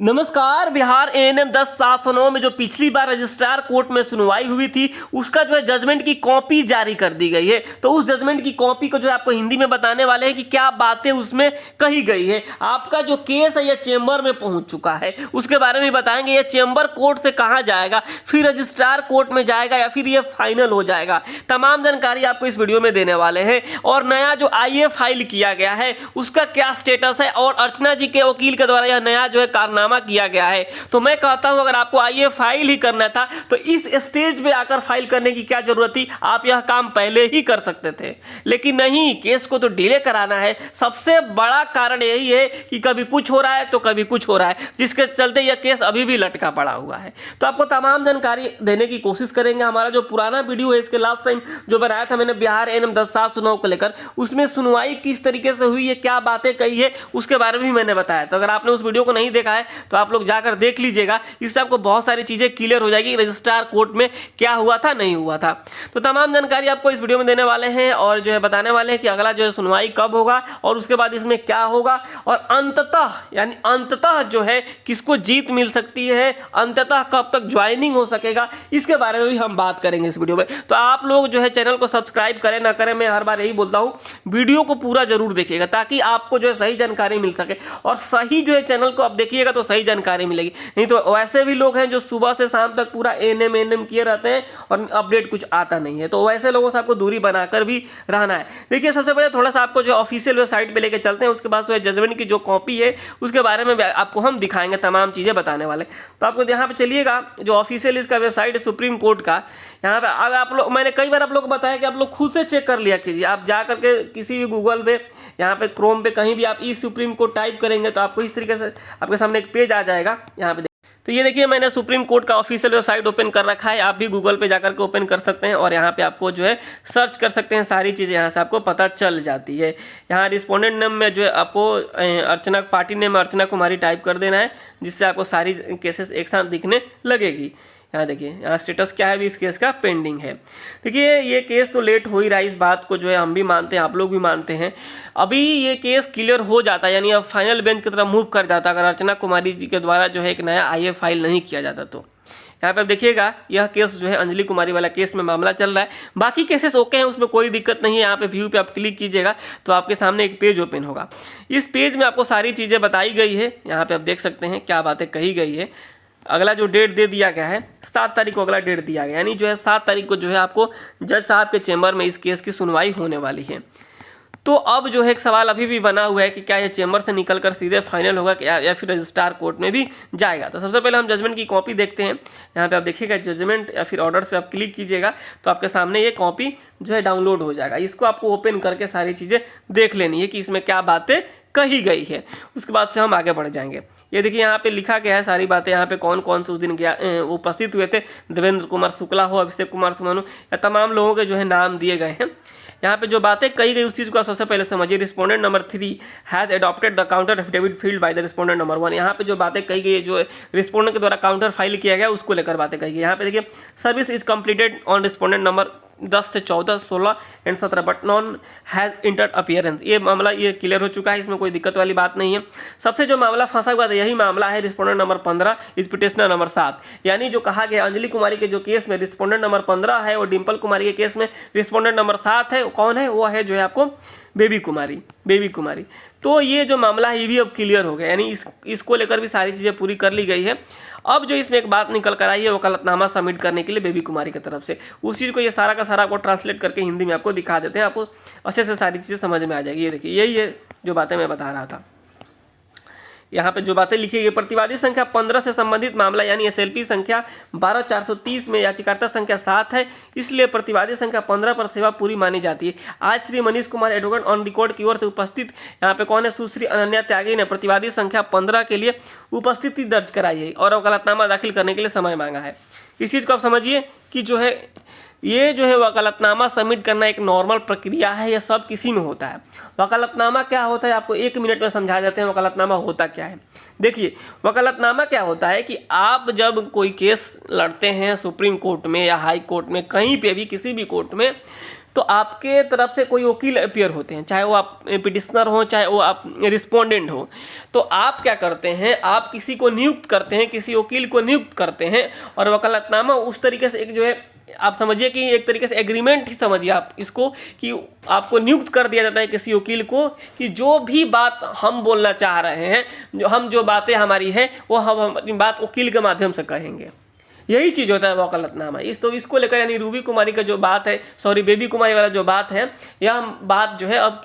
नमस्कार। बिहार एएनएम 10/709 में जो पिछली बार रजिस्ट्रार कोर्ट में सुनवाई हुई थी उसका जो है जजमेंट की कॉपी जारी कर दी गई है। तो उस जजमेंट की कॉपी को जो है आपको हिंदी में बताने वाले हैं कि क्या बातें उसमें कही गई है। आपका जो केस है यह चेंबर में पहुंच चुका है, उसके बारे में बताएंगे। यह चेंबर कोर्ट से कहाँ जाएगा, फिर रजिस्ट्रार कोर्ट में जाएगा या फिर यह फाइनल हो जाएगा, तमाम जानकारी आपको इस वीडियो में देने वाले हैं। और नया जो आईए फाइल किया गया है उसका क्या स्टेटस है और अर्चना जी के वकील के द्वारा यह नया जो है कारनामा किया गया है। तो मैं कहता हूं अगर आपको आईए फाइल ही करना था तो इस स्टेज पे आकर फाइल करने की क्या जरूरत थी, आप यह काम पहले ही कर सकते थे। लेकिन नहीं, केस को तो डिले कराना है। सबसे बड़ा कारण यही है कि कभी कुछ हो रहा है तो कभी कुछ हो रहा है, जिसके चलते यह केस अभी भी लटका पड़ा हुआ है। तो आपको तमाम जानकारी देने की कोशिश करेंगे। हमारा जो पुराना वीडियो है इसके लास्ट टाइम जो बनाया था मैंने बिहार एएनएम 10/709 को लेकर, उसमें सुनवाई किस तरीके से हुई है, क्या बातें कही है, उसके बारे में भी मैंने बताया। तो अगर आपने उस वीडियो को नहीं देखा है तो आप लोग जाकर देख लीजिएगा। इससे आपको बहुत सारी चीजें क्लियर हो जाएगी रजिस्ट्रार कोर्ट में क्या हुआ था नहीं हुआ था। तो तमाम जानकारी आपको इस वीडियो में देने वाले हैं और जो है बताने वाले हैं कि अगला जो है सुनवाई कब होगा और उसके बाद इसमें क्या होगा और अंततः यानी अंततः जो है किसको जीत मिल सकती है, अंततः कब तक ज्वाइनिंग हो सकेगा, इसके बारे में भी हम बात करेंगे इस वीडियो में। तो आप लोग जो है चैनल को सब्सक्राइब करें ना करें, मैं हर बार यही बोलता हूं, वीडियो को पूरा जरूर देखिएगा ताकि आपको जो है सही जानकारी मिल सके। और सही जो है चैनल को आप देखिएगा तो सही जानकारी मिलेगी। नहीं तो वैसे भी लोग हैं जो सुबह से शाम तक पूरा एएनएम किए रहते हैं और अपडेट कुछ आता नहीं है। तो वैसे लोगों से आपको दूरी बनाकर भी रहना है। देखिए, सबसे पहले थोड़ा सा आपको जो ऑफिशियल वेबसाइट पे लेके चलते हैं, उसके बाद जो है जजमेंट की जो कॉपी है उसके बारे में आपको हम दिखाएंगे, तमाम चीजें बताने वाले। तो आपको यहाँ पे चलिएगा, जो ऑफिशियल इसका वेबसाइट है सुप्रीम कोर्ट का, यहाँ पे अगर आप लोग, मैंने कई बार आप लोग को बताया कि आप लोग खुद से चेक कर लिया कीजिए। आप जा करके किसी भी गूगल पे, यहाँ पे क्रोम पे, कहीं भी आप ई सुप्रीम कोर्ट टाइप करेंगे तो आपको इस तरीके से आपके सामने एक पेज आ जाएगा। यहाँ पे तो ये देखिए, मैंने सुप्रीम कोर्ट का ऑफिशियल वेबसाइट ओपन कर रखा है। आप भी गूगल पे जाकर के ओपन कर सकते हैं और यहाँ पे आपको जो है सर्च कर सकते हैं, सारी चीज़ें यहाँ से आपको पता चल जाती है। यहाँ रिस्पोंडेंट नेम में जो है आपको अर्चना, party name Archana Kumari type कर देना है, जिससे आपको सारी केसेस एक साथ दिखने लगेगी। यहाँ देखिए, यहाँ स्टेटस क्या है भी इस केस का, पेंडिंग है। देखिए, ये केस तो लेट हो ही रहा है, इस बात को जो है हम भी मानते हैं, आप लोग भी मानते हैं। अभी ये केस क्लियर हो जाता है, यानी अब फाइनल बेंच की तरफ मूव कर जाता अगर अर्चना कुमारी जी के द्वारा जो है एक नया आईए फाइल नहीं किया जाता। तो यहाँ पे आप देखिएगा, यह केस जो है अंजलि कुमारी वाला केस में मामला चल रहा है। बाकी केसेस ओके हैं, उसमें कोई दिक्कत नहीं है। यहाँ पे व्यू पे आप क्लिक कीजिएगा तो आपके सामने एक पेज ओपन होगा। इस पेज में आपको सारी चीज़ें बताई गई है। यहाँ पे आप देख सकते हैं क्या बातें कही गई है। अगला जो डेट दे दिया गया है 7 तारीख को, अगला डेट दिया गया, यानी जो है 7 तारीख को जो है आपको जज साहब के चेंबर में इस केस की सुनवाई होने वाली है। तो अब जो है एक सवाल अभी भी बना हुआ है कि क्या यह चेंबर से निकलकर सीधे फाइनल होगा या फिर रजिस्ट्रार कोर्ट में भी जाएगा। तो सबसे पहले हम जजमेंट की कॉपी देखते हैं। यहाँ पे आप देखिएगा जजमेंट या फिर ऑर्डर्स पे आप क्लिक कीजिएगा तो आपके सामने ये कॉपी जो है डाउनलोड हो जाएगा। इसको आपको ओपन करके सारी चीज़ें देख लेनी है कि इसमें क्या बातें कही गई है, उसके बाद से हम आगे बढ़ जाएंगे। ये देखिए, यहाँ पे लिखा गया है सारी बातें। यहाँ पे कौन कौन से उस दिन गया उपस्थित हुए थे, देवेंद्र कुमार शुक्ला हो, अभिषेक कुमार सुमनु, या तमाम लोगों के जो है नाम दिए गए हैं। यहाँ पे जो बातें कही गई उस चीज़ को आप सबसे पहले समझिए। Respondent number 3 has adopted the counter affidavit field by the respondent number 1। यहाँ पे जो बातें कही गई है, जो रिस्पोंडेंट के द्वारा काउंटर फाइल किया गया उसको लेकर बातें कही गई। यहाँ पे देखिए, service is completed on respondent number 10 से 14, 16 and 17 but non has entered appearance. ये मामला ये क्लियर हो चुका है, इसमें कोई दिक्कत वाली बात नहीं है। सबसे जो मामला फंसा हुआ था यही मामला है respondent number 15 is petitioner number 7। यानी जो कहा गया अंजलि कुमारी के जो केस में रिस्पोंडेंट नंबर 15 है और डिम्पल कुमारी के केस में रिस्पोंडेंट नंबर 7 है, कौन है वो है जो है आपको बेबी कुमारी। तो ये जो मामला है ये भी अब क्लियर हो गया, यानी इसको लेकर भी सारी चीज़ें पूरी कर ली गई है। अब जो इसमें एक बात निकल कर आई है वकालतनामा सबमिट करने के लिए बेबी कुमारी की तरफ से, उस चीज़ को ये सारा का सारा आपको ट्रांसलेट करके हिंदी में आपको दिखा देते हैं, आपको अच्छे से सारी चीज़ें समझ में आ जाएगी। ये देखिए, यही है जो बातें मैं बता रहा था। यहाँ पे जो बातें लिखी गई, प्रतिवादी संख्या 15 से संबंधित मामला यानी एसएलपी संख्या 12430 में याचिकाकर्ता संख्या 7 है, इसलिए प्रतिवादी संख्या 15 पर सेवा पूरी मानी जाती है। आज Shri Manish Kumar advocate on record की ओर से उपस्थित, यहाँ पे कौन है, सुश्री अनन्या त्यागी ने प्रतिवादी संख्या 15 के लिए उपस्थिति दर्ज कराई है और वकालतनामा दाखिल करने के लिए समय मांगा है। इस चीज़ को आप समझिए कि जो है ये जो है वकालतनामा सबमिट करना एक नॉर्मल प्रक्रिया है, यह सब किसी में होता है। वकालतनामा क्या होता है आपको 1 मिनट में समझा देते हैं वकालतनामा होता क्या है। देखिए, वकालतनामा क्या होता है कि आप जब कोई केस लड़ते हैं सुप्रीम कोर्ट में या हाई कोर्ट में, कहीं पे भी किसी भी कोर्ट में, तो आपके तरफ से कोई वकील अपीयर होते हैं, चाहे वो आप पिटिशनर हो चाहे वो आप रिस्पोंडेंट हो, तो आप क्या करते हैं, आप किसी को नियुक्त करते हैं, किसी वकील को नियुक्त करते हैं और वकालतनामा उस तरीके से एक जो है आप समझिए कि एक तरीके से एग्रीमेंट ही समझिए आप इसको, कि आपको नियुक्त कर दिया जाता है किसी वकील को कि जो भी बात हम बोलना चाह रहे हैं, जो बातें हमारी हैं वो हम अपनी बात वकील के माध्यम से कहेंगे। यही चीज़ होता है वकालतनामा। तो इसको लेकर यानी रूबी कुमारी का जो बात है, सॉरी बेबी कुमारी वाला जो बात है, यह बात जो है अब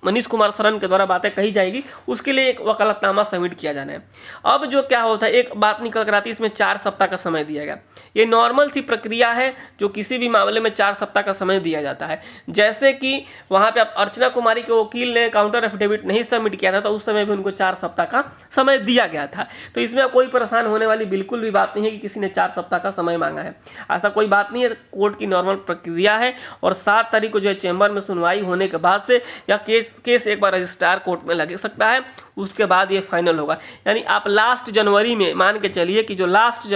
मनीष कुमार शरण के द्वारा बातें कही जाएगी, उसके लिए एक वकालतनामा सबमिट किया जाना है। अब जो क्या होता है, एक बात निकल कर आती है, इसमें 4 सप्ताह का समय दिया गया। ये नॉर्मल सी प्रक्रिया है जो किसी भी मामले में 4 सप्ताह का समय दिया जाता है। जैसे कि वहाँ पे आप अर्चना कुमारी के वकील ने काउंटर एफिडेविट नहीं सबमिट किया था, तो उस समय भी उनको 4 सप्ताह का समय दिया गया था। तो इसमें कोई परेशान होने वाली बिल्कुल भी बात नहीं है कि किसी ने 4 सप्ताह का समय मांगा है, ऐसा कोई बात नहीं है। कोर्ट की नॉर्मल प्रक्रिया है और 7 तारीख को जो है चैम्बर में सुनवाई होने के बाद से यह केस एक बार रजिस्ट्रार कोर्ट में लग सकता है, उसके बाद ये फाइनल होगा। यानी आप लास्ट जनवरी में मान के चलिए कि जो लास्ट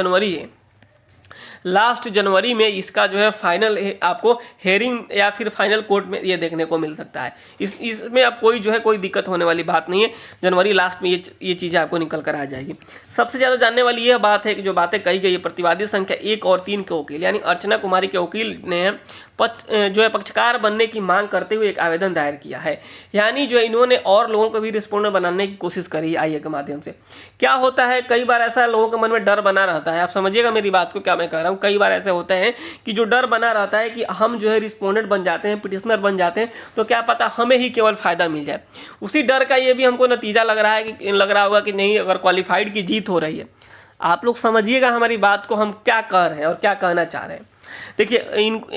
जनवरी में इसका जो है फाइनल आपको हेयरिंग या फिर फाइनल कोर्ट में ये देखने को मिल सकता है। इसमें अब कोई जो है कोई दिक्कत होने वाली बात नहीं है। जनवरी लास्ट में ये चीज़ें आपको निकल कर आ जाएगी। सबसे ज़्यादा जानने वाली यह बात है कि जो बातें कही गई है, प्रतिवादी संख्या 1 और 3 के वकील यानी अर्चना कुमारी के वकील ने पक्षकार बनने की मांग करते हुए एक आवेदन दायर किया है। यानी जो इन्होंने और लोगों को भी रिस्पोंडेंट बनाने की कोशिश करी आईए के माध्यम से। क्या होता है, कई बार ऐसा लोगों के मन में डर बना रहता है, आप समझिएगा मेरी बात को क्या मैं कह रहा हूँ। कई बार ऐसे होते हैं कि जो डर बना रहता है कि हम जो है रिस्पोंडेंट बन जाते हैं, पिटिशनर बन जाते हैं, तो क्या पता हमें ही केवल फायदा मिल जाए। उसी डर का ये भी हमको नतीजा लग रहा होगा कि नहीं, अगर क्वालिफाइड की जीत हो रही है। आप लोग समझिएगा हमारी बात को, हम क्या कह रहे हैं और क्या कहना चाह रहे हैं। देखिए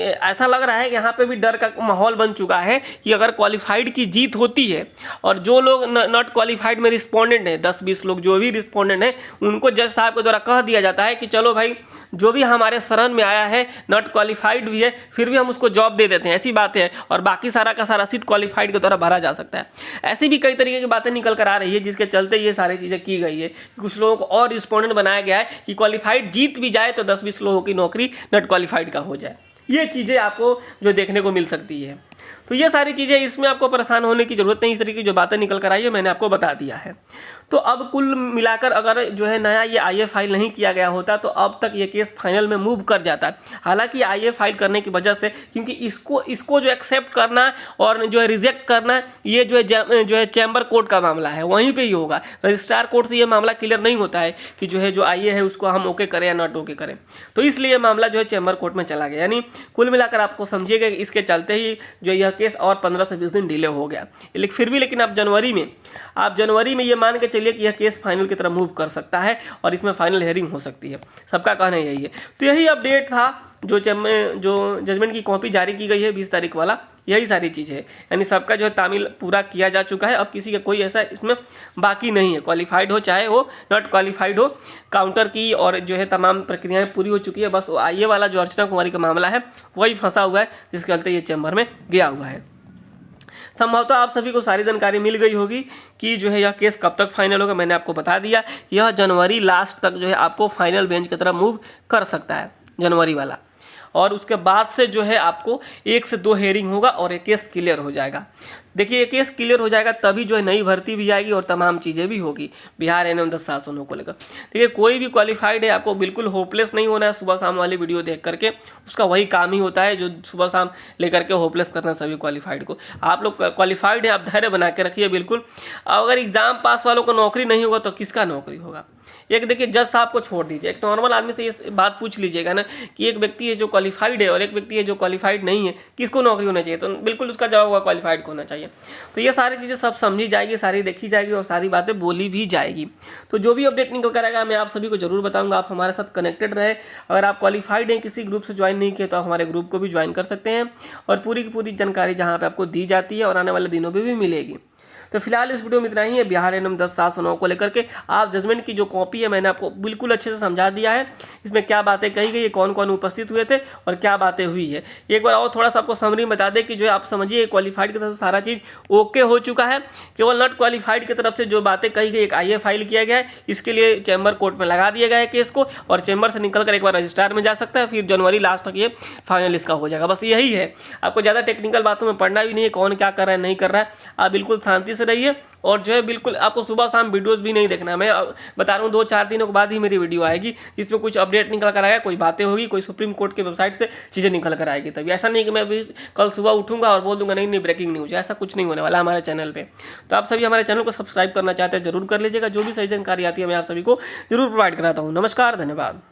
ऐसा लग रहा है कि यहाँ पे भी डर का माहौल बन चुका है कि अगर क्वालिफाइड की जीत होती है और जो लोग नॉट क्वालिफाइड में रिस्पोंडेंट हैं, 10-20 लोग जो भी रिस्पोंडेंट हैं, उनको जज साहब के द्वारा कह दिया जाता है कि चलो भाई जो भी हमारे शरण में आया है नॉट क्वालिफाइड भी है, फिर भी हम उसको जॉब दे देते हैं, ऐसी बात है। और बाकी सारा का सारा सीट क्वालिफाइड के द्वारा भरा जा सकता है। ऐसी भी कई तरीके की बातें निकल कर आ रही है जिसके चलते ये सारी चीज़ें की गई है। कुछ लोगों को और रिस्पोंडेंट बनाया गया है कि क्वालिफाइड जीत भी जाए तो 10-20 लोगों की नौकरी नॉट क्वालिफाइड का हो जाए। ये चीज़ें आपको जो देखने को मिल सकती है। तो ये सारी चीज़ें, इसमें आपको परेशान होने की ज़रूरत नहीं। इस तरीके की जो बातें निकल कर आई है मैंने आपको बता दिया है। तो अब कुल मिलाकर अगर जो है नया ये आईए फाइल नहीं किया गया होता तो अब तक ये केस फाइनल में मूव कर जाता। हालांकि आईए फाइल करने की वजह से, क्योंकि इसको जो एक्सेप्ट करना और जो है रिजेक्ट करना, ये जो है चैम्बर कोर्ट का मामला है, वहीं पे ही होगा। रजिस्ट्रार कोर्ट से ये मामला क्लियर नहीं होता है कि जो है जो आईए है उसको हम ओके करें या नॉट ओके करें। तो इसलिए मामला जो है चैम्बर कोर्ट में चला गया। यानी कुल मिलाकर आपको समझिएगा इसके चलते ही जो यह केस और 15 से 20 दिन डिले हो गया। लेकिन आप जनवरी में ये मान के चलिए कि यह केस फाइनल की तरफ मूव कर सकता है और इसमें फाइनल हियरिंग हो सकती है। सबका कहना यही है। तो यही अपडेट था जो जजमेंट की कॉपी जारी की गई है 20 तारीख वाला, यही सारी चीज़ है। यानी सबका जो है तामील पूरा किया जा चुका है। अब किसी का कोई ऐसा इसमें बाकी नहीं है, क्वालिफाइड हो चाहे वो नॉट क्वालिफाइड हो, काउंटर की और जो है तमाम प्रक्रियाएं पूरी हो चुकी है। बस आईए वाला जो अर्चना कुमारी का मामला है वही फंसा हुआ है, जिसके चलते ये चैम्बर में गया हुआ है। संभवतः आप सभी को सारी जानकारी मिल गई होगी कि जो है यह केस कब तक फाइनल होगा। मैंने आपको बता दिया, यह जनवरी लास्ट तक जो है आपको फाइनल बेंच की तरफ मूव कर सकता है, जनवरी वाला। और उसके बाद से जो है आपको 1 से 2 हेयरिंग होगा और ये केस क्लियर हो जाएगा। देखिए ये केस क्लियर हो जाएगा तभी जो है नई भर्ती भी आएगी और तमाम चीज़ें भी होगी बिहार एनएम 10 शासनों को लेकर। देखिए कोई भी क्वालिफाइड है, आपको बिल्कुल होपलेस नहीं होना है। सुबह शाम वाली वीडियो देख करके उसका वही काम ही होता है जो सुबह शाम लेकर के होपलेस करना सभी क्वालिफाइड को। आप लोग क्वालिफाइड हैं, आप धैर्य बना के रखिए बिल्कुल। अगर एग्जाम पास वालों को नौकरी नहीं होगा तो किसका नौकरी होगा। एक देखिए जज साहब को छोड़ दीजिए, एक नॉर्मल आदमी से ये बात पूछ लीजिएगा ना कि एक व्यक्ति है जो क्वालिफाइड है और एक व्यक्ति है जो क्वालिफाइड नहीं है, किसको नौकरी होना चाहिए, तो बिल्कुल उसका जवाब होगा क्वालिफाइड को होना चाहिए। तो ये सारी चीज़ें सब समझी जाएगी, सारी देखी जाएगी और सारी बातें बोली भी जाएगी। तो जो भी अपडेट निकल कर आएगा मैं आप सभी को जरूर बताऊंगा। आप हमारे साथ कनेक्टेड रहे। अगर आप क्वालिफाइड हैं, किसी ग्रुप से ज्वाइन नहीं किए तो आप हमारे ग्रुप को भी ज्वाइन कर सकते हैं और पूरी की पूरी जानकारी जहाँ पर आपको दी जाती है और आने वाले दिनों में भी मिलेगी। तो फिलहाल इस वीडियो में इतना ही है बिहार एनएम 10/709 को लेकर के। आप जजमेंट की जो कॉपी है मैंने आपको बिल्कुल अच्छे से समझा दिया है, इसमें क्या बातें कही गई, कौन कौन उपस्थित हुए थे और क्या बातें हुई है। एक बार और थोड़ा सा आपको समरी बता दें कि जो आप समझिए क्वालिफाइड की तरफ से सारा चीज़ ओके हो चुका है, केवल नॉट क्वालिफाइड की तरफ से जो बातें कही गई एक आईए फाइल किया गया है, इसके लिए चैम्बर कोर्ट में लगा दिया गया है केस को, और चैम्बर से निकल कर एक बार रजिस्ट्रार में जा सकता है, फिर जनवरी लास्ट तक ये फाइनल इसका हो जाएगा। बस यही है, आपको ज़्यादा टेक्निकल बातों में पढ़ना भी नहीं है, कौन क्या कर रहा है नहीं कर रहा है। आप बिल्कुल शांति से रहिए और जो है बिल्कुल आपको सुबह शाम वीडियोस भी नहीं देखना। मैं बता रहा हूँ 2-4 दिनों के बाद ही मेरी वीडियो आएगी जिसमें कुछ अपडेट निकल कर आएगा, कोई बातें होगी, कोई सुप्रीम कोर्ट के वेबसाइट से चीज़ें निकल कर आएगी। तभी ऐसा नहीं कि मैं अभी कल सुबह उठूंगा और बोल दूंगा नहीं नहीं ब्रेकिंग न्यूज़, ऐसा कुछ नहीं होने वाला हमारे चैनल पर। तो आप सभी हमारे चैनल को सब्सक्राइब करना चाहते हैं जरूर कर लीजिएगा, जो भी सही जानकारी आती है मैं आप सभी को जरूर प्रोवाइड कराता हूँ। नमस्कार, धन्यवाद।